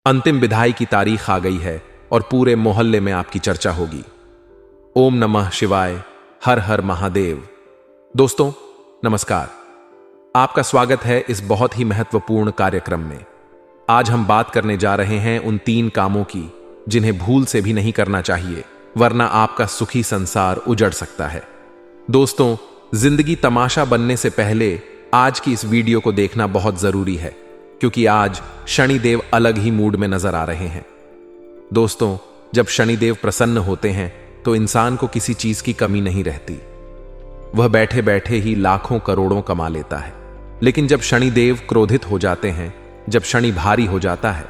अंतिम विदाई की तारीख आ गई है और पूरे मोहल्ले में आपकी चर्चा होगी। ओम नमः शिवाय, हर हर महादेव। दोस्तों नमस्कार, आपका स्वागत है इस बहुत ही महत्वपूर्ण कार्यक्रम में। आज हम बात करने जा रहे हैं उन 3 कामों की जिन्हें भूल से भी नहीं करना चाहिए, वरना आपका सुखी संसार उजड़ सकता है। दोस्तों, जिंदगी तमाशा बनने से पहले आज की इस वीडियो को देखना बहुत जरूरी है, क्योंकि आज शनिदेव अलग ही मूड में नजर आ रहे हैं। दोस्तों, जब शनिदेव प्रसन्न होते हैं तो इंसान को किसी चीज की कमी नहीं रहती। वह बैठे बैठे ही लाखों करोड़ों कमा लेता है। लेकिन जब शनिदेव क्रोधित हो जाते हैं, जब शनि भारी हो जाता है,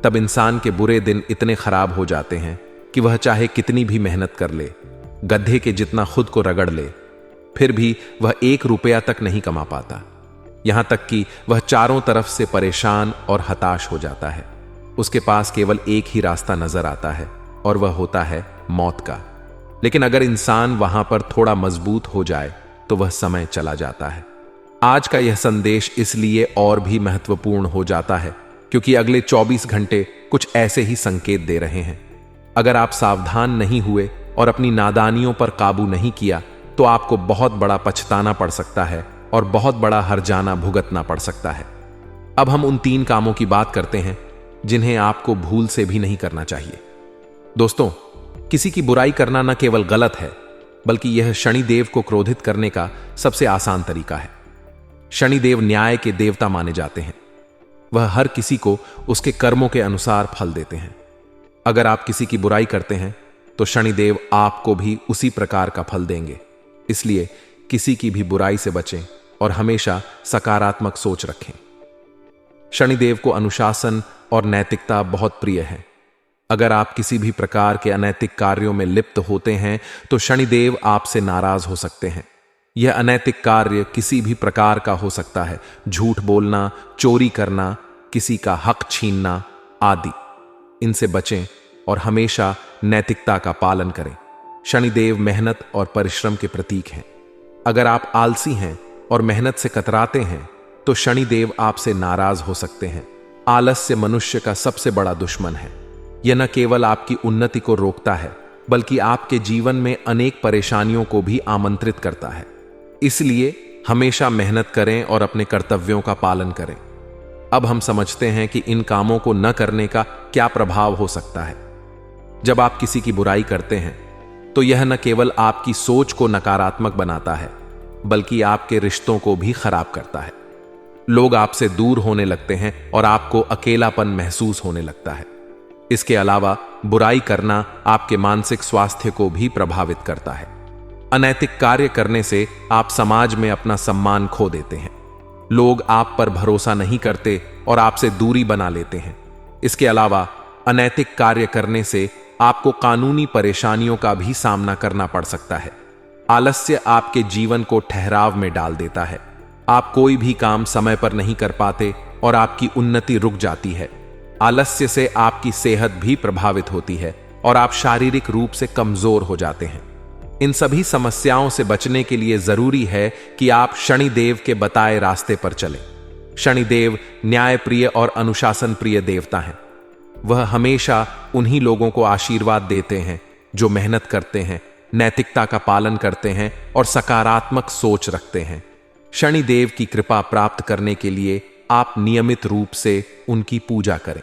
तब इंसान के बुरे दिन इतने खराब हो जाते हैं कि वह चाहे कितनी भी मेहनत कर ले, गधे के जितना खुद को रगड़ ले, फिर भी वह 1 रुपया तक नहीं कमा पाता। यहां तक कि वह चारों तरफ से परेशान और हताश हो जाता है। उसके पास केवल एक ही रास्ता नजर आता है और वह होता है मौत का। लेकिन अगर इंसान वहां पर थोड़ा मजबूत हो जाए तो वह समय चला जाता है। आज का यह संदेश इसलिए और भी महत्वपूर्ण हो जाता है क्योंकि अगले 24 घंटे कुछ ऐसे ही संकेत दे रहे हैं। अगर आप सावधान नहीं हुए और अपनी नादानियों पर काबू नहीं किया तो आपको बहुत बड़ा पछताना पड़ सकता है और बहुत बड़ा हर्जाना भुगतना पड़ सकता है। अब हम उन 3 कामों की बात करते हैं जिन्हें आपको भूल से भी नहीं करना चाहिए। दोस्तों, किसी की बुराई करना न केवल गलत है, बल्कि यह शनिदेव को क्रोधित करने का सबसे आसान तरीका है। शनिदेव न्याय के देवता माने जाते हैं। वह हर किसी को उसके कर्मों के अनुसार फल देते हैं। अगर आप किसी की बुराई करते हैं तो शनिदेव आपको भी उसी प्रकार का फल देंगे। इसलिए किसी की भी बुराई से बचें और हमेशा सकारात्मक सोच रखें। शनिदेव को अनुशासन और नैतिकता बहुत प्रिय है। अगर आप किसी भी प्रकार के अनैतिक कार्यों में लिप्त होते हैं तो शनिदेव आपसे नाराज हो सकते हैं। यह अनैतिक कार्य किसी भी प्रकार का हो सकता है, झूठ बोलना, चोरी करना, किसी का हक छीनना आदि। इनसे बचें और हमेशा नैतिकता का पालन करें। शनिदेव मेहनत और परिश्रम के प्रतीक हैं। अगर आप आलसी हैं और मेहनत से कतराते हैं तो शनिदेव आपसे नाराज हो सकते हैं। आलस्य मनुष्य का सबसे बड़ा दुश्मन है। यह न केवल आपकी उन्नति को रोकता है, बल्कि आपके जीवन में अनेक परेशानियों को भी आमंत्रित करता है। इसलिए हमेशा मेहनत करें और अपने कर्तव्यों का पालन करें। अब हम समझते हैं कि इन कामों को न करने का क्या प्रभाव हो सकता है। जब आप किसी की बुराई करते हैं तो यह न केवल आपकी सोच को नकारात्मक बनाता है, बल्कि आपके रिश्तों को भी खराब करता है। लोग आपसे दूर होने लगते हैं और आपको अकेलापन महसूस होने लगता है। इसके अलावा बुराई करना आपके मानसिक स्वास्थ्य को भी प्रभावित करता है। अनैतिक कार्य करने से आप समाज में अपना सम्मान खो देते हैं। लोग आप पर भरोसा नहीं करते और आपसे दूरी बना लेते हैं। इसके अलावा अनैतिक कार्य करने से आपको कानूनी परेशानियों का भी सामना करना पड़ सकता है। आलस्य आपके जीवन को ठहराव में डाल देता है। आप कोई भी काम समय पर नहीं कर पाते और आपकी उन्नति रुक जाती है। आलस्य से आपकी सेहत भी प्रभावित होती है और आप शारीरिक रूप से कमजोर हो जाते हैं। इन सभी समस्याओं से बचने के लिए जरूरी है कि आप शनिदेव के बताए रास्ते पर चलें। शनिदेव न्यायप्रिय और अनुशासन प्रिय देवता हैं। वह हमेशा उन्हीं लोगों को आशीर्वाद देते हैं जो मेहनत करते हैं, नैतिकता का पालन करते हैं और सकारात्मक सोच रखते हैं। शनिदेव की कृपा प्राप्त करने के लिए आप नियमित रूप से उनकी पूजा करें।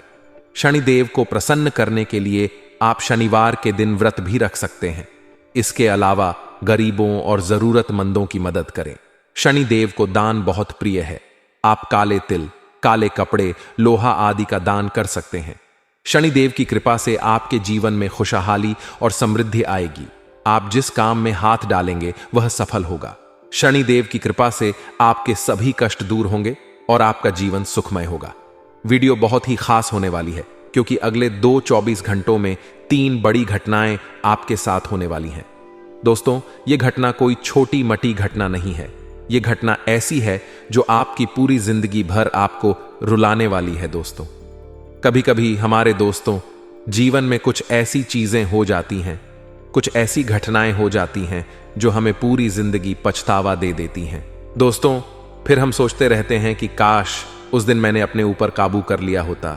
शनिदेव को प्रसन्न करने के लिए आप शनिवार के दिन व्रत भी रख सकते हैं। इसके अलावा गरीबों और जरूरतमंदों की मदद करें। शनिदेव को दान बहुत प्रिय है। आप काले तिल, काले कपड़े, लोहा आदि का दान कर सकते हैं। शनिदेव की कृपा से आपके जीवन में खुशहाली और समृद्धि आएगी। आप जिस काम में हाथ डालेंगे वह सफल होगा। शनिदेव की कृपा से आपके सभी कष्ट दूर होंगे और आपका जीवन सुखमय होगा। वीडियो बहुत ही खास होने वाली है क्योंकि अगले 24 घंटों में 3 बड़ी घटनाएं आपके साथ होने वाली हैं। दोस्तों, यह घटना कोई छोटी मटी घटना नहीं है। यह घटना ऐसी है जो आपकी पूरी जिंदगी भर आपको रुलाने वाली है। दोस्तों, कभी कभी हमारे दोस्तों जीवन में कुछ ऐसी चीजें हो जाती हैं, कुछ ऐसी घटनाएं हो जाती हैं जो हमें पूरी जिंदगी पछतावा दे देती हैं। दोस्तों, फिर हम सोचते रहते हैं कि काश उस दिन मैंने अपने ऊपर काबू कर लिया होता,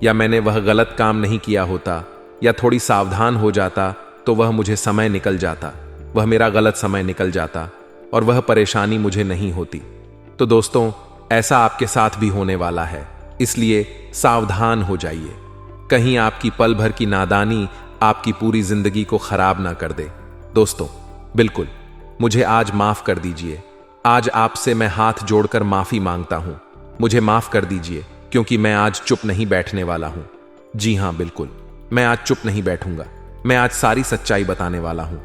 या मैंने वह गलत काम नहीं किया होता, या थोड़ी सावधान हो जाता तो वह मुझे समय निकल जाता, वह मेरा गलत समय निकल जाता और वह परेशानी मुझे नहीं होती। तो दोस्तों, ऐसा आपके साथ भी होने वाला है, इसलिए सावधान हो जाइए। कहीं आपकी पल भर की नादानी आपकी पूरी जिंदगी को खराब ना कर दे। दोस्तों, बिल्कुल मुझे आज माफ कर दीजिए। आज आपसे मैं हाथ जोड़कर माफी मांगता हूं। मुझे माफ कर दीजिए, क्योंकि मैं आज चुप नहीं बैठने वाला हूं। जी हां, बिल्कुल मैं आज चुप नहीं बैठूंगा। मैं आज सारी सच्चाई बताने वाला हूं।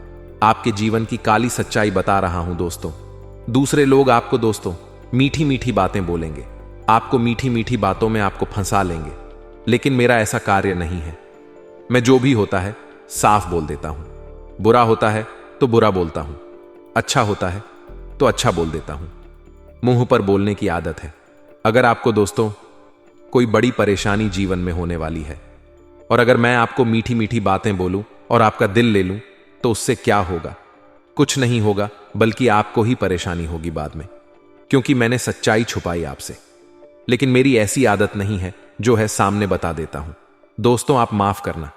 आपके जीवन की काली सच्चाई बता रहा हूं। दोस्तों, दूसरे लोग आपको दोस्तों मीठी मीठी बातें बोलेंगे, आपको मीठी मीठी बातों में आपको फंसा लेंगे, लेकिन मेरा ऐसा कार्य नहीं है। मैं जो भी होता है साफ बोल देता हूं। बुरा होता है तो बुरा बोलता हूं, अच्छा होता है तो अच्छा बोल देता हूं। मुंह पर बोलने की आदत है। अगर आपको दोस्तों कोई बड़ी परेशानी जीवन में होने वाली है, और अगर मैं आपको मीठी मीठी बातें बोलूं और आपका दिल ले लूं, तो उससे क्या होगा? कुछ नहीं होगा, बल्कि आपको ही परेशानी होगी बाद में, क्योंकि मैंने सच्चाई छुपाई आपसे। लेकिन मेरी ऐसी आदत नहीं है, जो है सामने बता देता हूं। दोस्तों, आप माफ करना,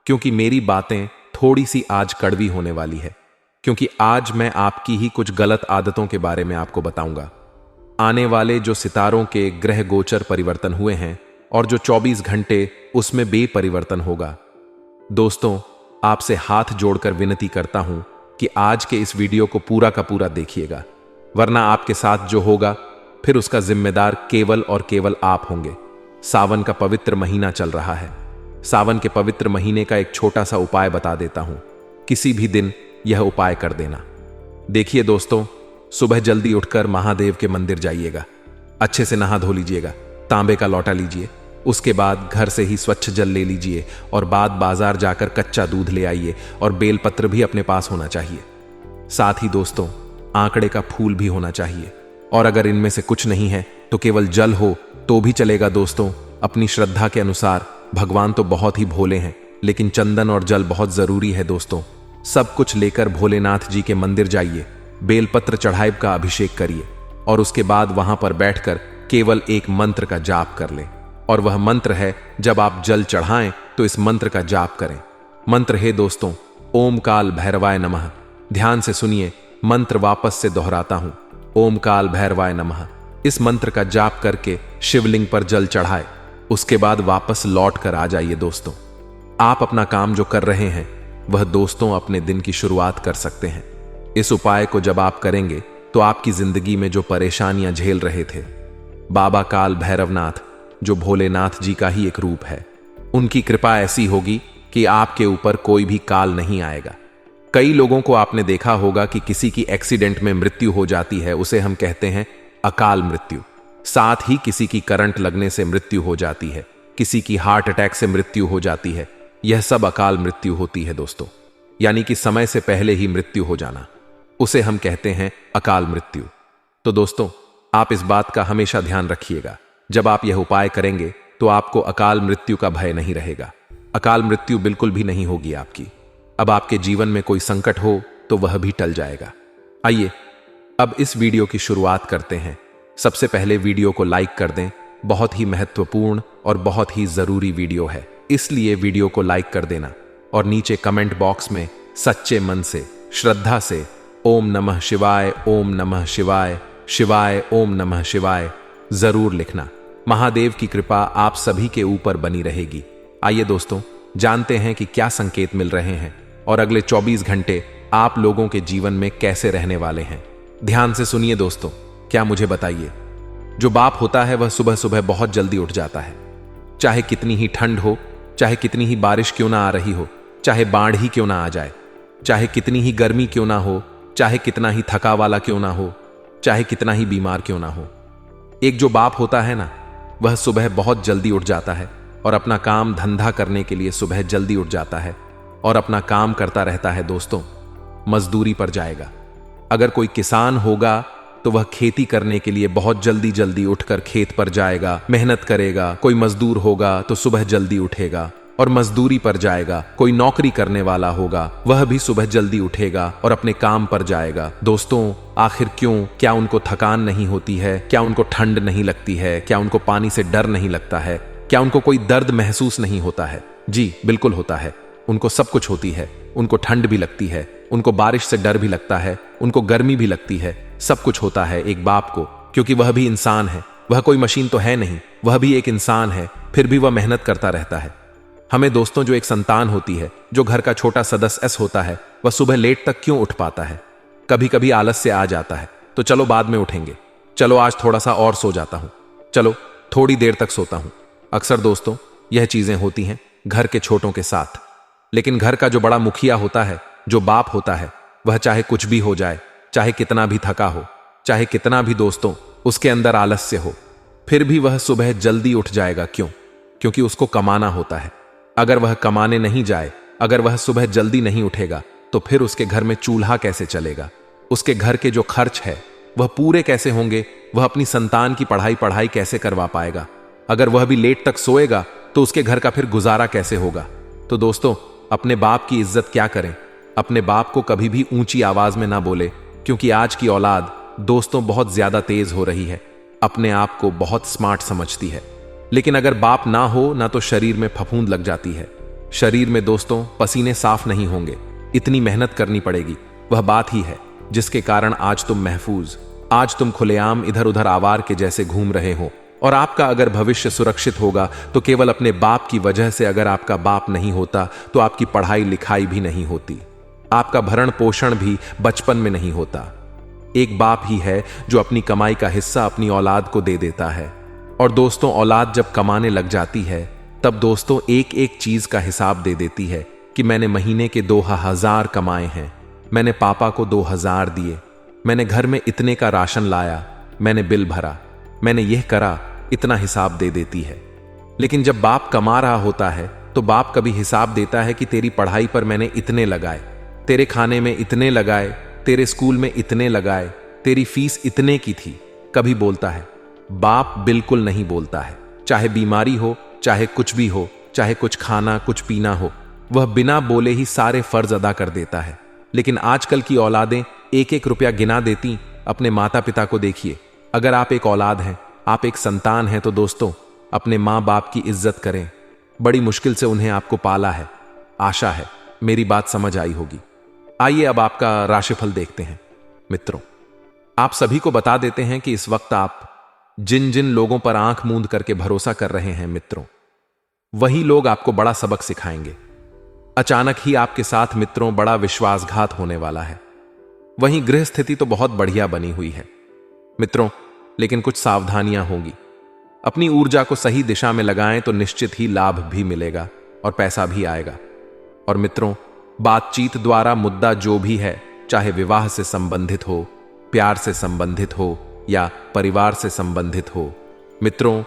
क्योंकि मेरी बातें थोड़ी सी आज कड़वी होने वाली है, क्योंकि आज मैं आपकी ही कुछ गलत आदतों के बारे में आपको बताऊंगा। आने वाले जो सितारों के ग्रह गोचर परिवर्तन हुए हैं और जो 24 घंटे उसमें बेपरिवर्तन होगा। दोस्तों, आपसे हाथ जोड़कर विनती करता हूं कि आज के इस वीडियो को पूरा का पूरा देखिएगा, वरना आपके साथ जो होगा फिर उसका जिम्मेदार केवल और केवल आप होंगे। सावन का पवित्र महीना चल रहा है। सावन के पवित्र महीने का एक छोटा सा उपाय बता देता हूं। किसी भी दिन यह उपाय कर देना। देखिए दोस्तों, सुबह जल्दी उठकर महादेव के मंदिर जाइएगा, अच्छे से नहा धो लीजिएगा, तांबे का लौटा लीजिए, उसके बाद घर से ही स्वच्छ जल ले लीजिए और बाद बाजार जाकर कच्चा दूध ले आइए और बेलपत्र भी अपने पास होना चाहिए। साथ ही दोस्तों, आंकड़े का फूल भी होना चाहिए, और अगर इनमें से कुछ नहीं है तो केवल जल हो तो भी चलेगा। दोस्तों, अपनी श्रद्धा के अनुसार, भगवान तो बहुत ही भोले हैं, लेकिन चंदन और जल बहुत जरूरी है। दोस्तों, सब कुछ लेकर भोलेनाथ जी के मंदिर जाइए, बेलपत्र चढ़ाइब का अभिषेक करिए और उसके बाद वहां पर बैठकर केवल एक मंत्र का जाप कर लें। और वह मंत्र है, जब आप जल चढ़ाएं तो इस मंत्र का जाप करें। मंत्र है दोस्तों, ओम काल भैरवाय नमः। ध्यान से सुनिए, मंत्र वापस से दोहराता हूं, ओम काल भैरवाय नमः। इस मंत्र का जाप करके शिवलिंग पर जल चढ़ाए, उसके बाद वापस लौट कर आ जाइए। दोस्तों, आप अपना काम जो कर रहे हैं वह दोस्तों अपने दिन की शुरुआत कर सकते हैं। इस उपाय को जब आप करेंगे तो आपकी जिंदगी में जो परेशानियां झेल रहे थे, बाबा काल भैरवनाथ, जो भोलेनाथ जी का ही एक रूप है, उनकी कृपा ऐसी होगी कि आपके ऊपर कोई भी काल नहीं आएगा। कई लोगों को आपने देखा होगा कि किसी की एक्सीडेंट में मृत्यु हो जाती है, उसे हम कहते हैं अकाल मृत्यु। साथ ही किसी की करंट लगने से मृत्यु हो जाती है, किसी की हार्ट अटैक से मृत्यु हो जाती है। यह सब अकाल मृत्यु होती है दोस्तों, यानी कि समय से पहले ही मृत्यु हो जाना, उसे हम कहते हैं अकाल मृत्यु। तो दोस्तों, आप इस बात का हमेशा ध्यान रखिएगा, जब आप यह उपाय करेंगे तो आपको अकाल मृत्यु का भय नहीं रहेगा। अकाल मृत्यु बिल्कुल भी नहीं होगी आपकी। अब आपके जीवन में कोई संकट हो तो वह भी टल जाएगा। आइए अब इस वीडियो की शुरुआत करते हैं। सबसे पहले वीडियो को लाइक कर दें, बहुत ही महत्वपूर्ण और बहुत ही जरूरी वीडियो है, इसलिए वीडियो को लाइक कर देना और नीचे कमेंट बॉक्स में सच्चे मन से, श्रद्धा से ओम नमः शिवाय, ओम नमः शिवाय, शिवाय ओम नमः शिवाय जरूर लिखना। महादेव की कृपा आप सभी के ऊपर बनी रहेगी। आइए दोस्तों, जानते हैं कि क्या संकेत मिल रहे हैं और अगले 24 घंटे आप लोगों के जीवन में कैसे रहने वाले हैं। ध्यान से सुनिए दोस्तों, क्या मुझे बताइए, जो बाप होता है वह सुबह सुबह बहुत जल्दी उठ जाता है, चाहे कितनी ही ठंड हो, चाहे कितनी ही बारिश क्यों ना आ रही हो, चाहे बाढ़ ही क्यों ना आ जाए, चाहे कितनी ही गर्मी क्यों ना हो, चाहे कितना ही थका वाला क्यों ना हो, चाहे कितना ही बीमार क्यों ना हो। एक जो बाप होता है ना, वह सुबह बहुत जल्दी उठ जाता है और अपना काम धंधा करने के लिए सुबह जल्दी उठ जाता है और अपना काम करता रहता है। दोस्तों, मजदूरी पर जाएगा। अगर कोई किसान होगा तो वह खेती करने के लिए बहुत जल्दी जल्दी उठकर खेत पर जाएगा, मेहनत करेगा। कोई मजदूर होगा तो सुबह जल्दी उठेगा और मजदूरी पर जाएगा। कोई नौकरी करने वाला होगा, वह भी सुबह जल्दी उठेगा और अपने काम पर जाएगा। दोस्तों, आखिर क्यों? क्या उनको थकान नहीं होती है? क्या उनको ठंड नहीं लगती है? क्या उनको पानी से डर नहीं लगता है? क्या उनको कोई दर्द महसूस नहीं होता है? जी बिल्कुल होता है। उनको सब कुछ होती है। उनको ठंड भी लगती है, उनको बारिश से डर भी लगता है, उनको गर्मी भी लगती है। सब कुछ होता है एक बाप को, क्योंकि वह भी इंसान है। वह कोई मशीन तो है नहीं, वह भी एक इंसान है। फिर भी वह मेहनत करता रहता है। हमें दोस्तों, जो एक संतान होती है, जो घर का छोटा सदस्य होता है, वह सुबह लेट तक क्यों उठ पाता है? कभी कभी आलस से आ जाता है, तो चलो बाद में उठेंगे, चलो आज थोड़ा सा और सो जाता हूं, चलो थोड़ी देर तक सोता हूं। अक्सर दोस्तों यह चीजें होती हैं घर के छोटों के साथ। लेकिन घर का जो बड़ा मुखिया होता है, जो बाप होता है, वह चाहे कुछ भी हो जाए, चाहे कितना भी थका हो, चाहे कितना भी दोस्तों उसके अंदर आलस्य हो, फिर भी वह सुबह जल्दी उठ जाएगा। क्यों? क्योंकि उसको कमाना होता है। अगर वह कमाने नहीं जाए, अगर वह सुबह जल्दी नहीं उठेगा, तो फिर उसके घर में चूल्हा कैसे चलेगा? उसके घर के जो खर्च है वह पूरे कैसे होंगे? वह अपनी संतान की पढ़ाई कैसे करवा पाएगा? अगर वह भी लेट तक सोएगा तो उसके घर का फिर गुजारा कैसे होगा? तो दोस्तों, अपने बाप की इज्जत क्या करें? अपने बाप को कभी भी ऊंची आवाज में ना बोले, क्योंकि आज की औलाद दोस्तों बहुत ज्यादा तेज हो रही है, अपने आप को बहुत स्मार्ट समझती है। लेकिन अगर बाप ना हो ना, तो शरीर में फफूंद लग जाती है। शरीर में दोस्तों पसीने साफ नहीं होंगे, इतनी मेहनत करनी पड़ेगी। वह बात ही है जिसके कारण आज तुम महफूज, आज तुम खुलेआम इधर उधर आवार के जैसे घूम रहे हो। और आपका अगर भविष्य सुरक्षित होगा तो केवल अपने बाप की वजह से। अगर आपका बाप नहीं होता तो आपकी पढ़ाई लिखाई भी नहीं होती, आपका भरण पोषण भी बचपन में नहीं होता। एक बाप ही है जो अपनी कमाई का हिस्सा अपनी औलाद को दे देता है। और दोस्तों, औलाद जब कमाने लग जाती है, तब दोस्तों एक एक चीज का हिसाब दे देती है कि मैंने महीने के 2000 कमाए हैं, मैंने पापा को 2000 दिए, मैंने घर में इतने का राशन लाया, मैंने बिल भरा, मैंने यह करा, इतना हिसाब दे देती है। लेकिन जब बाप कमा रहा होता है तो बाप कभी हिसाब देता है कि तेरी पढ़ाई पर मैंने इतने लगाए, तेरे खाने में इतने लगाए, तेरे स्कूल में इतने लगाए, तेरी फीस इतने की थी? कभी बोलता है? बाप बिल्कुल नहीं बोलता है। चाहे बीमारी हो, चाहे कुछ भी हो, चाहे कुछ खाना कुछ पीना हो, वह बिना बोले ही सारे फर्ज अदा कर देता है। लेकिन आजकल की औलादें एक एक रुपया गिना देती। अपने माता पिता को देखिए। अगर आप एक औलाद हैं, आप एक संतान हैं, तो दोस्तों अपने माँ बाप की इज्जत करें। बड़ी मुश्किल से उन्हें आपको पाला है। आशा है मेरी बात समझ आई होगी। आइए अब आपका राशिफल देखते हैं। मित्रों, आप सभी को बता देते हैं कि इस वक्त आप जिन जिन लोगों पर आंख मूंद करके भरोसा कर रहे हैं मित्रों, वही लोग आपको बड़ा सबक सिखाएंगे। अचानक ही आपके साथ मित्रों बड़ा विश्वासघात होने वाला है। वहीं गृह स्थिति तो बहुत बढ़िया बनी हुई है मित्रों, लेकिन कुछ सावधानियां होंगी। अपनी ऊर्जा को सही दिशा में लगाएं तो निश्चित ही लाभ भी मिलेगा और पैसा भी आएगा। और मित्रों, बातचीत द्वारा मुद्दा जो भी है, चाहे विवाह से संबंधित हो, प्यार से संबंधित हो या परिवार से संबंधित हो, मित्रों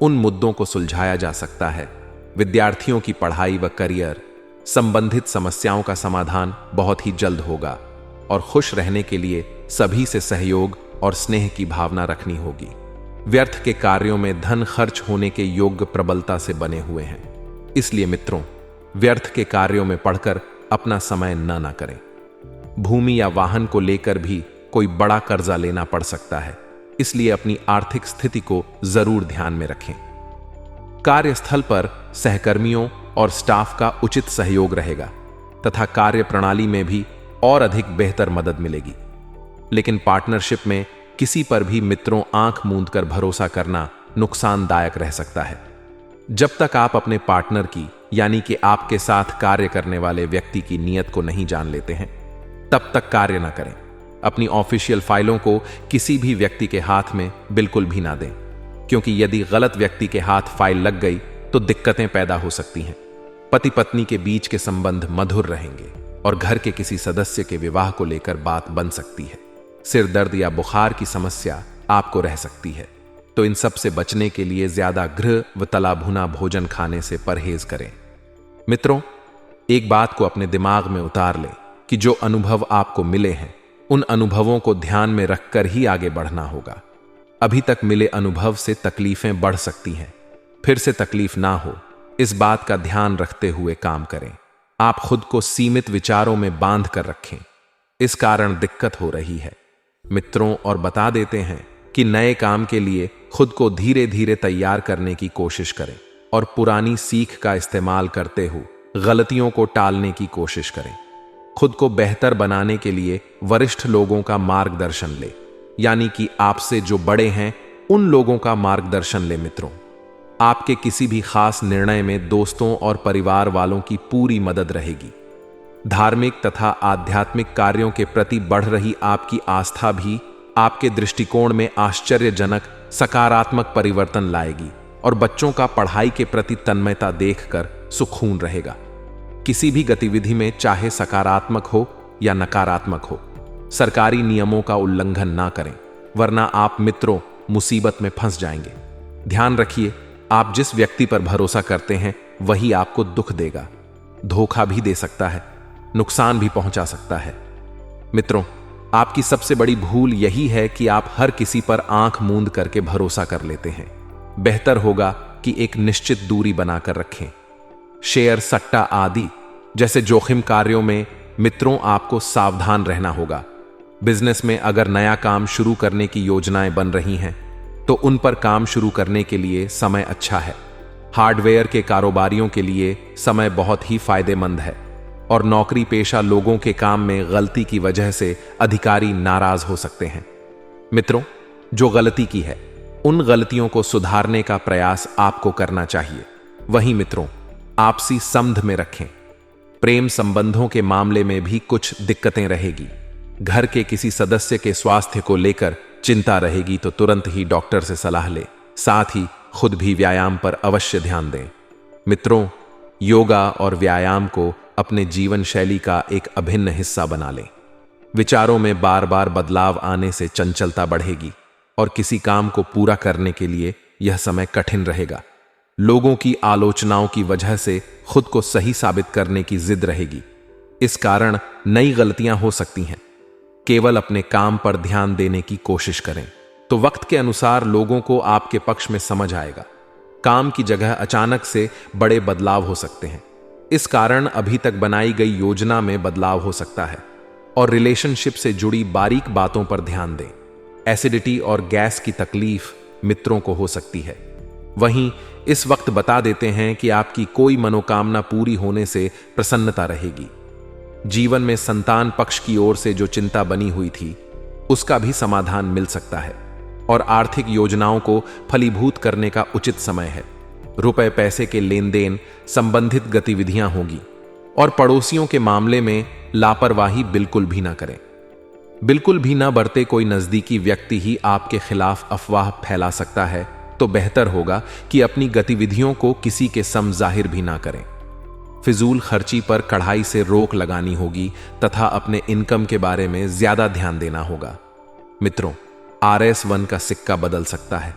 उन मुद्दों को सुलझाया जा सकता है। विद्यार्थियों की पढ़ाई व करियर संबंधित समस्याओं का समाधान बहुत ही जल्द होगा। और खुश रहने के लिए सभी से सहयोग और स्नेह की भावना रखनी होगी। व्यर्थ के कार्यों में धन खर्च होने के योग्य प्रबलता से बने हुए हैं। इसलिए मित्रों, व्यर्थ के कार्यों में पढ़कर अपना समय न करें। भूमि या वाहन को लेकर भी कोई बड़ा कर्जा लेना पड़ सकता है, इसलिए अपनी आर्थिक स्थिति को जरूर ध्यान में रखें। कार्यस्थल पर सहकर्मियों और स्टाफ का उचित सहयोग रहेगा तथा कार्य प्रणाली में भी और अधिक बेहतर मदद मिलेगी। लेकिन पार्टनरशिप में किसी पर भी मित्रों आंख मूंद कर भरोसा करना नुकसानदायक रह सकता है। जब तक आप अपने पार्टनर की, यानी कि आपके साथ कार्य करने वाले व्यक्ति की नीयत को नहीं जान लेते हैं, तब तक कार्य ना करें। अपनी ऑफिशियल फाइलों को किसी भी व्यक्ति के हाथ में बिल्कुल भी ना दें, क्योंकि यदि गलत व्यक्ति के हाथ फाइल लग गई तो दिक्कतें पैदा हो सकती हैं। पति पत्नी के बीच के संबंध मधुर रहेंगे और घर के किसी सदस्य के विवाह को लेकर बात बन सकती है। सिर दर्द या बुखार की समस्या आपको रह सकती है, तो इन सब से बचने के लिए ज्यादा घृ व तला भुना भोजन खाने से परहेज करें। मित्रों, एक बात को अपने दिमाग में उतार लें कि जो अनुभव आपको मिले हैं, उन अनुभवों को ध्यान में रखकर ही आगे बढ़ना होगा। अभी तक मिले अनुभव से तकलीफें बढ़ सकती हैं, फिर से तकलीफ ना हो, इस बात का ध्यान रखते हुए काम करें। आप खुद को सीमित विचारों में बांध कर रखें, इस कारण दिक्कत हो रही है मित्रों। और बता देते हैं कि नए काम के लिए खुद को धीरे धीरे तैयार करने की कोशिश करें। और पुरानी सीख का इस्तेमाल करते हुए गलतियों को टालने की कोशिश करें। खुद को बेहतर बनाने के लिए वरिष्ठ लोगों का मार्गदर्शन ले, यानी कि आपसे जो बड़े हैं उन लोगों का मार्गदर्शन ले। मित्रों, आपके किसी भी खास निर्णय में दोस्तों और परिवार वालों की पूरी मदद रहेगी। धार्मिक तथा आध्यात्मिक कार्यों के प्रति बढ़ रही आपकी आस्था भी आपके दृष्टिकोण में आश्चर्यजनक सकारात्मक परिवर्तन लाएगी और बच्चों का पढ़ाई के प्रति तन्मयता देखकर सुकून रहेगा। किसी भी गतिविधि में, चाहे सकारात्मक हो या नकारात्मक हो, सरकारी नियमों का उल्लंघन ना करें, वरना आप मित्रों मुसीबत में फंस जाएंगे। ध्यान रखिए, आप जिस व्यक्ति पर भरोसा करते हैं वही आपको दुख देगा, धोखा भी दे सकता है, नुकसान भी पहुंचा सकता है। मित्रों, आपकी सबसे बड़ी भूल यही है कि आप हर किसी पर आंख मूंद करके भरोसा कर लेते हैं। बेहतर होगा कि एक निश्चित दूरी बनाकर रखें। शेयर, सट्टा आदि जैसे जोखिम कार्यों में मित्रों आपको सावधान रहना होगा। बिजनेस में अगर नया काम शुरू करने की योजनाएं बन रही हैं तो उन पर काम शुरू करने के लिए समय अच्छा है। हार्डवेयर के कारोबारियों के लिए समय बहुत ही फायदेमंद है और नौकरी पेशा लोगों के काम में गलती की वजह से अधिकारी नाराज हो सकते हैं। मित्रों, जो गलती की है उन गलतियों को सुधारने का प्रयास आपको करना चाहिए। वहीं मित्रों, आपसी समध में रखें। प्रेम संबंधों के मामले में भी कुछ दिक्कतें रहेगी। घर के किसी सदस्य के स्वास्थ्य को लेकर चिंता रहेगी तो तुरंत ही डॉक्टर से सलाह लें। साथ ही खुद भी व्यायाम पर अवश्य ध्यान दें। मित्रों, योगा और व्यायाम को अपने जीवन शैली का एक अभिन्न हिस्सा बना लें। विचारों में बार बार बदलाव आने से चंचलता बढ़ेगी और किसी काम को पूरा करने के लिए यह समय कठिन रहेगा। लोगों की आलोचनाओं की वजह से खुद को सही साबित करने की जिद रहेगी। इस कारण नई गलतियां हो सकती हैं। केवल अपने काम पर ध्यान देने की कोशिश करें तो वक्त के अनुसार लोगों को आपके पक्ष में समझ आएगा। काम की जगह अचानक से बड़े बदलाव हो सकते हैं। इस कारण अभी तक बनाई गई योजना में बदलाव हो सकता है और रिलेशनशिप से जुड़ी बारीक बातों पर ध्यान दें। एसिडिटी और गैस की तकलीफ मित्रों को हो सकती है। वहीं इस वक्त बता देते हैं कि आपकी कोई मनोकामना पूरी होने से प्रसन्नता रहेगी। जीवन में संतान पक्ष की ओर से जो चिंता बनी हुई थी उसका भी समाधान मिल सकता है और आर्थिक योजनाओं को फलीभूत करने का उचित समय है। रुपए पैसे के लेन देन संबंधित गतिविधियां होंगी और पड़ोसियों के मामले में लापरवाही बिल्कुल भी ना करें। बिल्कुल भी ना बरते। कोई नजदीकी व्यक्ति ही आपके खिलाफ अफवाह फैला सकता है तो बेहतर होगा कि अपनी गतिविधियों को किसी के सम जाहिर भी ना करें। फिजूल खर्ची पर कड़ाई से रोक लगानी होगी तथा अपने इनकम के बारे में ज्यादा ध्यान देना होगा। मित्रों, RS1 का सिक्का बदल सकता है।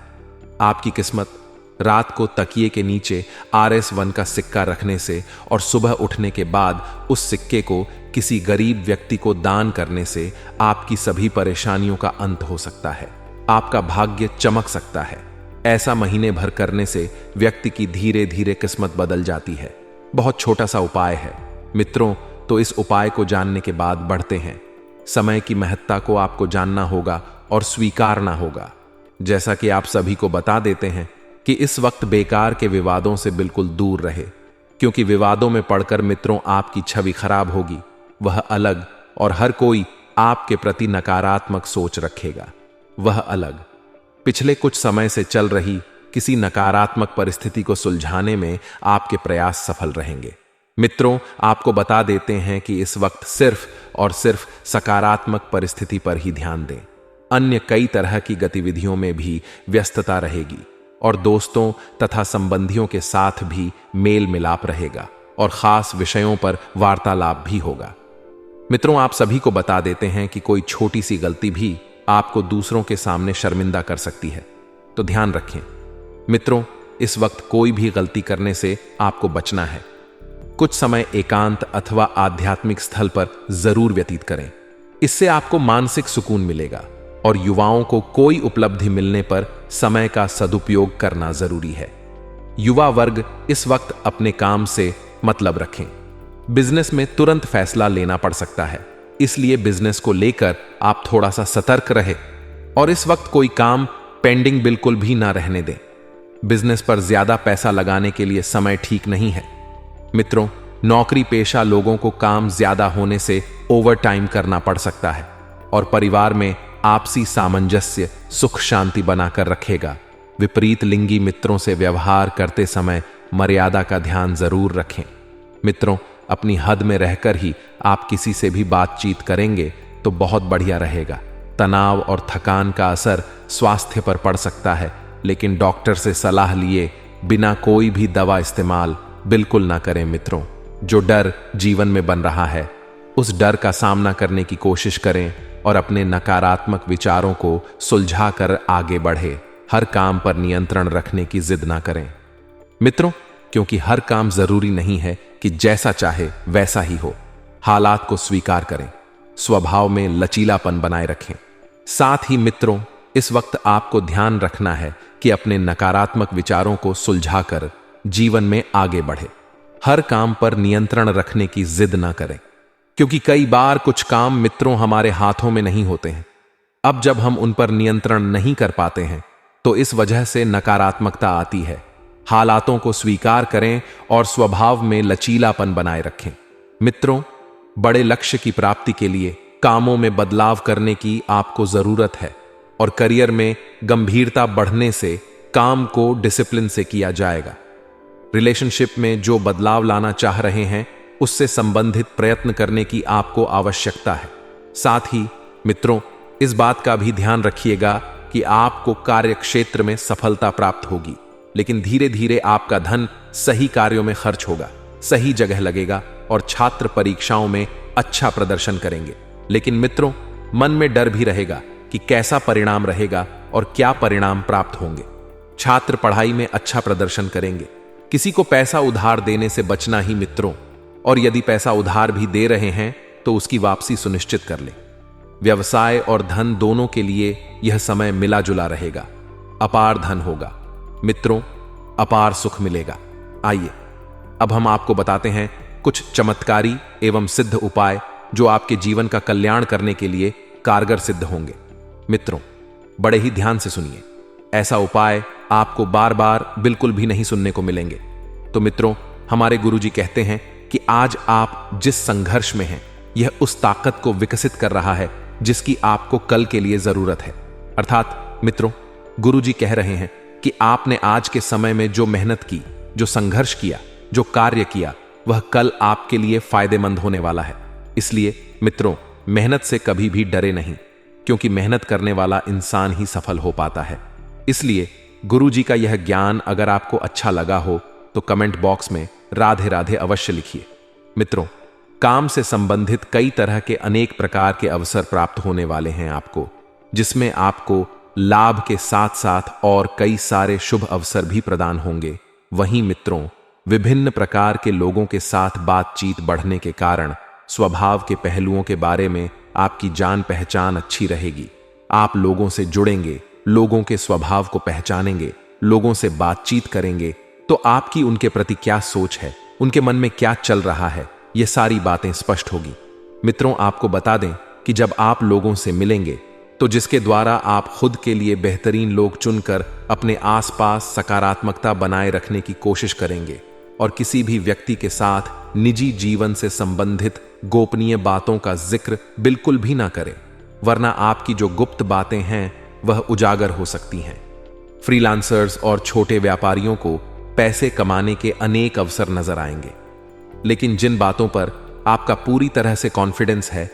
आपकी किस्मत रात को तकिए के नीचे RS1 का सिक्का रखने से और सुबह उठने के बाद उस सिक्के को किसी गरीब व्यक्ति को दान करने से आपकी सभी परेशानियों का अंत हो सकता है। आपका भाग्य चमक सकता है। ऐसा महीने भर करने से व्यक्ति की धीरे धीरे किस्मत बदल जाती है। बहुत छोटा सा उपाय है मित्रों, तो इस उपाय को जानने के बाद बढ़ते हैं। समय की महत्ता को आपको जानना होगा और स्वीकारना होगा। जैसा कि आप सभी को बता देते हैं कि इस वक्त बेकार के विवादों से बिल्कुल दूर रहे, क्योंकि विवादों में पड़कर मित्रों आपकी छवि खराब होगी। वह अलग और हर कोई आपके प्रति नकारात्मक सोच रखेगा। वह अलग पिछले कुछ समय से चल रही किसी नकारात्मक परिस्थिति को सुलझाने में आपके प्रयास सफल रहेंगे। मित्रों, आपको बता देते हैं कि इस वक्त सिर्फ और सिर्फ सकारात्मक परिस्थिति पर ही ध्यान दें। अन्य कई तरह की गतिविधियों में भी व्यस्तता रहेगी और दोस्तों तथा संबंधियों के साथ भी मेल मिलाप रहेगा और खास विषयों पर वार्तालाप भी होगा। मित्रों, आप सभी को बता देते हैं कि कोई छोटी सी गलती भी आपको दूसरों के सामने शर्मिंदा कर सकती है, तो ध्यान रखें। मित्रों, इस वक्त कोई भी गलती करने से आपको बचना है। कुछ समय एकांत अथवा आध्यात्मिक स्थल पर जरूर व्यतीत करें। इससे आपको मानसिक सुकून मिलेगा और युवाओं को कोई उपलब्धि मिलने पर समय का सदुपयोग करना जरूरी है। युवा वर्ग इस वक्त अपने काम से मतलब रखें। बिजनेस में तुरंत फैसला लेना पड़ सकता है, इसलिए बिजनेस को लेकर आप थोड़ा सा सतर्क रहे और इस वक्त कोई काम पेंडिंग बिल्कुल भी ना रहने दें। बिजनेस पर ज्यादा पैसा लगाने के लिए समय ठीक नहीं है। मित्रों, नौकरी पेशा लोगों को काम ज्यादा होने से ओवर टाइम करना पड़ सकता है और परिवार में आपसी सामंजस्य सुख शांति बनाकर रखेगा। विपरीत लिंगी मित्रों से व्यवहार करते समय मर्यादा का ध्यान जरूर रखें। मित्रों, अपनी हद में रहकर ही आप किसी से भी बातचीत करेंगे तो बहुत बढ़िया रहेगा। तनाव और थकान का असर स्वास्थ्य पर पड़ सकता है, लेकिन डॉक्टर से सलाह लिए बिना कोई भी दवा इस्तेमाल बिल्कुल ना करें। मित्रों, जो डर जीवन में बन रहा है उस डर का सामना करने की कोशिश करें और अपने नकारात्मक विचारों को सुलझाकर आगे बढ़े। हर काम पर नियंत्रण रखने की जिद ना करें। मित्रों, क्योंकि हर काम जरूरी नहीं है कि जैसा चाहे वैसा ही हो। हालात को स्वीकार करें, स्वभाव में लचीलापन बनाए रखें। साथ ही मित्रों, इस वक्त आपको ध्यान रखना है कि अपने नकारात्मक विचारों को सुलझाकर जीवन में आगे बढ़े। हर काम पर नियंत्रण रखने की जिद ना करें, क्योंकि कई बार कुछ काम मित्रों हमारे हाथों में नहीं होते हैं। अब जब हम उन पर नियंत्रण नहीं कर पाते हैं तो इस वजह से नकारात्मकता आती है। हालातों को स्वीकार करें और स्वभाव में लचीलापन बनाए रखें। मित्रों, बड़े लक्ष्य की प्राप्ति के लिए कामों में बदलाव करने की आपको जरूरत है और करियर में गंभीरता बढ़ने से काम को डिसिप्लिन से किया जाएगा। रिलेशनशिप में जो बदलाव लाना चाह रहे हैं उससे संबंधित प्रयत्न करने की आपको आवश्यकता है। साथ ही मित्रों, इस बात का भी ध्यान रखिएगा कि आपको कार्य क्षेत्र में सफलता प्राप्त होगी, लेकिन धीरे धीरे आपका धन सही कार्यों में खर्च होगा, सही जगह लगेगा और छात्र परीक्षाओं में अच्छा प्रदर्शन करेंगे। लेकिन मित्रों, मन में डर भी रहेगा कि कैसा परिणाम रहेगा और क्या परिणाम प्राप्त होंगे। छात्र पढ़ाई में अच्छा प्रदर्शन करेंगे। किसी को पैसा उधार देने से बचना ही मित्रों, और यदि पैसा उधार भी दे रहे हैं तो उसकी वापसी सुनिश्चित कर लें। व्यवसाय और धन दोनों के लिए यह समय मिला जुला रहेगा। अपार धन होगा मित्रों, अपार सुख मिलेगा। आइए अब हम आपको बताते हैं कुछ चमत्कारी एवं सिद्ध उपाय जो आपके जीवन का कल्याण करने के लिए कारगर सिद्ध होंगे। मित्रों, बड़े ही ध्यान से सुनिए, ऐसा उपाय आपको बार बार बिल्कुल भी नहीं सुनने को मिलेंगे। तो मित्रों, हमारे गुरुजी कहते हैं कि आज आप जिस संघर्ष में हैं यह उस ताकत को विकसित कर रहा है जिसकी आपको कल के लिए जरूरत है। अर्थात मित्रों, गुरुजी कह रहे हैं कि आपने आज के समय में जो मेहनत की, जो संघर्ष किया, जो कार्य किया, वह कल आपके लिए फायदेमंद होने वाला है। इसलिए मित्रों, मेहनत से कभी भी डरे नहीं, क्योंकि मेहनत करने वाला इंसान ही सफल हो पाता है। इसलिए गुरुजी का यह ज्ञान अगर आपको अच्छा लगा हो तो कमेंट बॉक्स में राधे राधे अवश्य लिखिए। मित्रों, काम से संबंधित कई तरह के अनेक प्रकार के अवसर प्राप्त होने वाले हैं आपको, जिसमें आपको लाभ के साथ साथ और कई सारे शुभ अवसर भी प्रदान होंगे। वहीं मित्रों, विभिन्न प्रकार के लोगों के साथ बातचीत बढ़ने के कारण स्वभाव के पहलुओं के बारे में आपकी जान पहचान अच्छी रहेगी। आप लोगों से जुड़ेंगे, लोगों के स्वभाव को पहचानेंगे, लोगों से बातचीत करेंगे तो आपकी उनके प्रति क्या सोच है, उनके मन में क्या चल रहा है, ये सारी बातें स्पष्ट होगी। मित्रों, आपको बता दें कि जब आप लोगों से मिलेंगे तो जिसके द्वारा आप खुद के लिए बेहतरीन लोग चुनकर अपने आसपास सकारात्मकता बनाए रखने की कोशिश करेंगे और किसी भी व्यक्ति के साथ निजी जीवन से संबंधित गोपनीय बातों का जिक्र बिल्कुल भी ना करें, वरना आपकी जो गुप्त बातें हैं वह उजागर हो सकती हैं। फ्रीलांसर्स और छोटे व्यापारियों को पैसे कमाने के अनेक अवसर नजर आएंगे, लेकिन जिन बातों पर आपका पूरी तरह से कॉन्फिडेंस है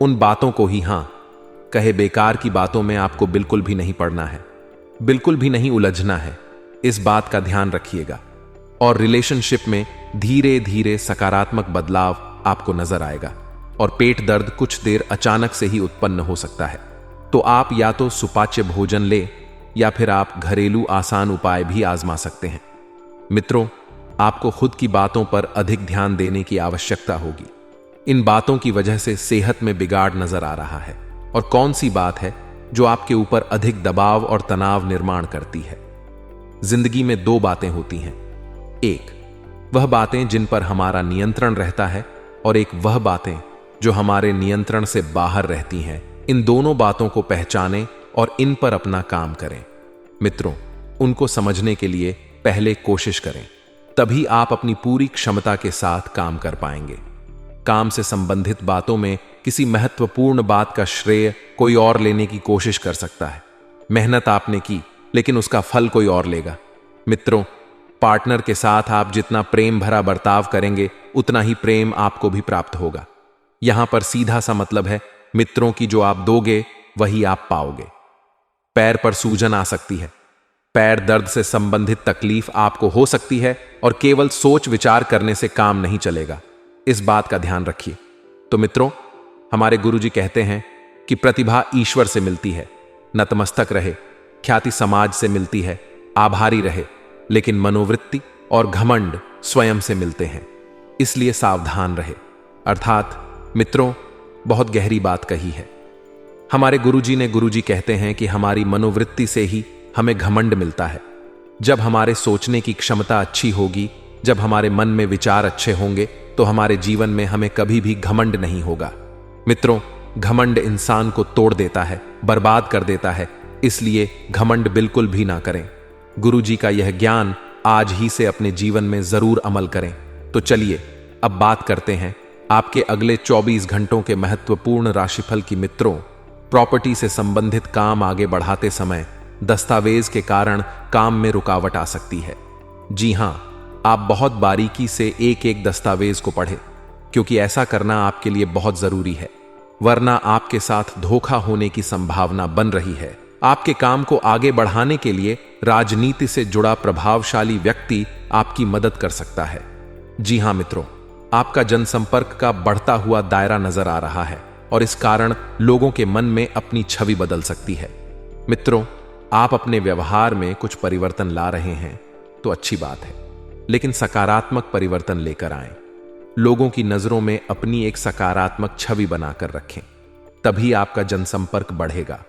उन बातों को ही हां कहे, बेकार की बातों में आपको बिल्कुल भी नहीं पड़ना है, बिल्कुल भी नहीं उलझना है। इस बात का ध्यान रखिएगा। और रिलेशनशिप में धीरे धीरे सकारात्मक बदलाव आपको नजर आएगा और पेट दर्द कुछ देर अचानक से ही उत्पन्न हो सकता है। तो आप या तो सुपाच्य भोजन ले या फिर आप घरेलू आसान उपाय भी आजमा सकते हैं। मित्रों, आपको खुद की बातों पर अधिक ध्यान देने की आवश्यकता होगी। इन बातों की वजह से सेहत में बिगाड़ नजर आ रहा है। और कौन सी बात है जो आपके ऊपर अधिक दबाव और तनाव निर्माण करती है? जिंदगी में दो बातें होती हैं, एक वह बातें जिन पर हमारा नियंत्रण रहता है और एक वह बातें जो हमारे नियंत्रण से बाहर रहती हैं। इन दोनों बातों को पहचानें और इन पर अपना काम करें। मित्रों, उनको समझने के लिए पहले कोशिश करें, तभी आप अपनी पूरी क्षमता के साथ काम कर पाएंगे। काम से संबंधित बातों में किसी महत्वपूर्ण बात का श्रेय कोई और लेने की कोशिश कर सकता है। मेहनत आपने की, लेकिन उसका फल कोई और लेगा। मित्रों, पार्टनर के साथ आप जितना प्रेम भरा बर्ताव करेंगे, उतना ही प्रेम आपको भी प्राप्त होगा। यहां पर सीधा सा मतलब है, मित्रों की जो आप दोगे वही आप पाओगे। पैर पर सूजन आ सकती है, पैर दर्द से संबंधित तकलीफ आपको हो सकती है, और केवल सोच विचार करने से काम नहीं चलेगा। इस बात का ध्यान रखिए। तो मित्रों, हमारे गुरुजी कहते हैं कि प्रतिभा ईश्वर से मिलती है, नतमस्तक रहे, ख्याति समाज से मिलती है, आभारी रहे, लेकिन मनोवृत्ति और घमंड स्वयं से मिलते हैं, इसलिए सावधान रहे। अर्थात मित्रों, बहुत गहरी बात कही है। हमारे गुरुजी कहते हैं कि हमारी मनोवृत्ति से ही हमें घमंड मिलता है। जब हमारे सोचने की क्षमता अच्छी होगी, जब हमारे मन में विचार अच्छे होंगे, तो हमारे जीवन में हमें कभी भी घमंड नहीं होगा। मित्रों, घमंड इंसान को तोड़ देता है, बर्बाद कर देता है, इसलिए घमंड बिल्कुल भी ना करें। गुरुजी का यह ज्ञान आज ही से अपने जीवन में जरूर अमल करें। तो चलिए अब बात करते हैं आपके अगले 24 घंटों के महत्वपूर्ण राशिफल की। मित्रों, प्रॉपर्टी से संबंधित काम आगे बढ़ाते समय दस्तावेज के कारण काम में रुकावट आ सकती है। जी हां, आप बहुत बारीकी से एक एक दस्तावेज को पढ़ें, क्योंकि ऐसा करना आपके लिए बहुत जरूरी है, वरना आपके साथ धोखा होने की संभावना बन रही है। आपके काम को आगे बढ़ाने के लिए राजनीति से जुड़ा प्रभावशाली व्यक्ति आपकी मदद कर सकता है। जी हां मित्रों, आपका जनसंपर्क का बढ़ता हुआ दायरा नजर आ रहा है, और इस कारण लोगों के मन में अपनी छवि बदल सकती है। मित्रों, आप अपने व्यवहार में कुछ परिवर्तन ला रहे हैं तो अच्छी बात है, लेकिन सकारात्मक परिवर्तन लेकर आएं। लोगों की नजरों में अपनी एक सकारात्मक छवि बनाकर रखें, तभी आपका जनसंपर्क बढ़ेगा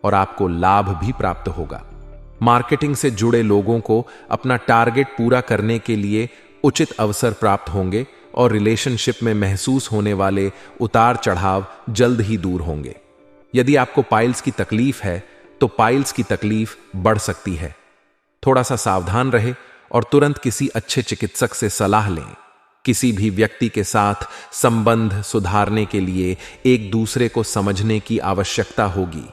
और आपको लाभ भी प्राप्त होगा। मार्केटिंग से जुड़े लोगों को अपना टारगेट पूरा करने के लिए उचित अवसर प्राप्त होंगे, और रिलेशनशिप में महसूस होने वाले उतार चढ़ाव जल्द ही दूर होंगे। यदि आपको पाइल्स की तकलीफ है, तो पाइल्स की तकलीफ बढ़ सकती है। थोड़ा सा सावधान रहे और तुरंत किसी अच्छे चिकित्सक से सलाह लें। किसी भी व्यक्ति के साथ संबंध सुधारने के लिए एक दूसरे को समझने की आवश्यकता होगी,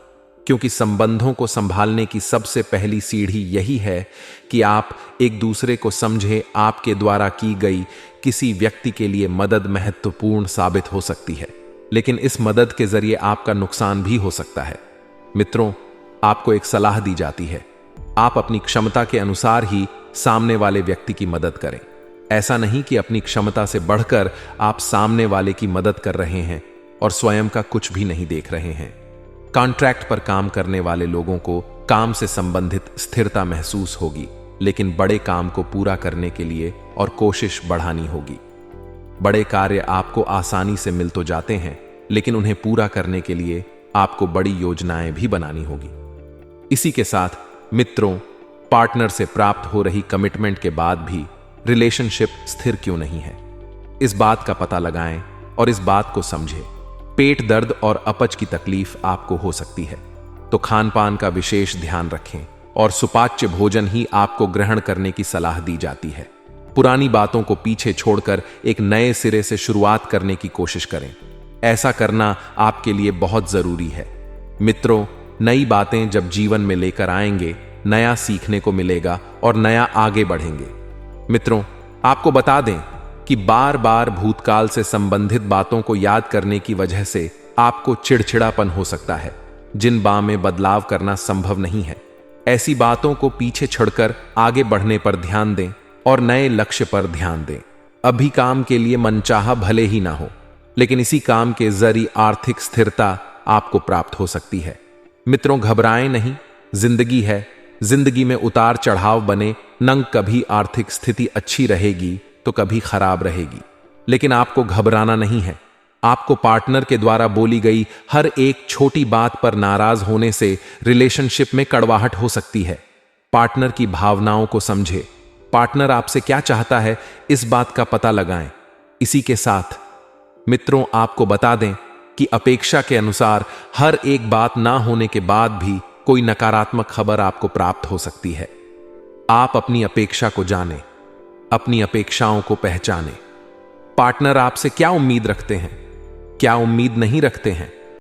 क्योंकि संबंधों को संभालने की सबसे पहली सीढ़ी यही है कि आप एक दूसरे को समझें। आपके द्वारा की गई किसी व्यक्ति के लिए मदद महत्वपूर्ण साबित हो सकती है, लेकिन इस मदद के जरिए आपका नुकसान भी हो सकता है। मित्रों, आपको एक सलाह दी जाती है, आप अपनी क्षमता के अनुसार ही सामने वाले व्यक्ति की मदद करें। ऐसा नहीं कि अपनी क्षमता से बढ़कर आप सामने वाले की मदद कर रहे हैं और स्वयं का कुछ भी नहीं देख रहे हैं। कॉन्ट्रैक्ट पर काम करने वाले लोगों को काम से संबंधित स्थिरता महसूस होगी, लेकिन बड़े काम को पूरा करने के लिए और कोशिश बढ़ानी होगी। बड़े कार्य आपको आसानी से मिल तो जाते हैं, लेकिन उन्हें पूरा करने के लिए आपको बड़ी योजनाएं भी बनानी होगी। इसी के साथ मित्रों, पार्टनर से प्राप्त हो रही कमिटमेंट के बाद भी रिलेशनशिप स्थिर क्यों नहीं है, इस बात का पता लगाएं और इस बात को समझें। पेट दर्द और अपच की तकलीफ आपको हो सकती है, तो खान पान का विशेष ध्यान रखें और सुपाच्य भोजन ही आपको ग्रहण करने की सलाह दी जाती है। पुरानी बातों को पीछे छोड़कर एक नए सिरे से शुरुआत करने की कोशिश करें। ऐसा करना आपके लिए बहुत जरूरी है। मित्रों, नई बातें जब जीवन में लेकर आएंगे, नया सीखने को मिलेगा और नया आगे बढ़ेंगे। मित्रों, आपको बता दें कि बार बार भूतकाल से संबंधित बातों को याद करने की वजह से आपको चिड़चिड़ापन हो सकता है, जिन में बदलाव करना संभव नहीं है। ऐसी बातों को पीछे छोड़कर आगे बढ़ने पर ध्यान दें और नए लक्ष्य पर ध्यान दें। अभी काम के लिए मनचाहा भले ही ना हो, लेकिन इसी काम के जरिए आर्थिक स्थिरता आपको प्राप्त हो सकती है। मित्रों, घबराएं नहीं, जिंदगी है, जिंदगी में उतार चढ़ाव बने। नंग कभी आर्थिक स्थिति अच्छी रहेगी तो कभी खराब रहेगी, लेकिन आपको घबराना नहीं है। आपको पार्टनर के द्वारा बोली गई हर एक छोटी बात पर नाराज होने से रिलेशनशिप में कड़वाहट हो सकती है। पार्टनर की भावनाओं को समझे, पार्टनर आपसे क्या चाहता है, इस बात का पता लगाएं। इसी के साथ मित्रों, आपको बता दें कि अपेक्षा के अनुसार हर एक बात ना होने के बाद भी कोई नकारात्मक खबर आपको प्राप्त हो सकती है। आप अपनी अपेक्षा को जानें, अपनी अपेक्षाओं को पहचानें। पार्टनर आपसे क्या उम्मीद रखते हैं, क्या उम्मीद नहीं रखते हैं,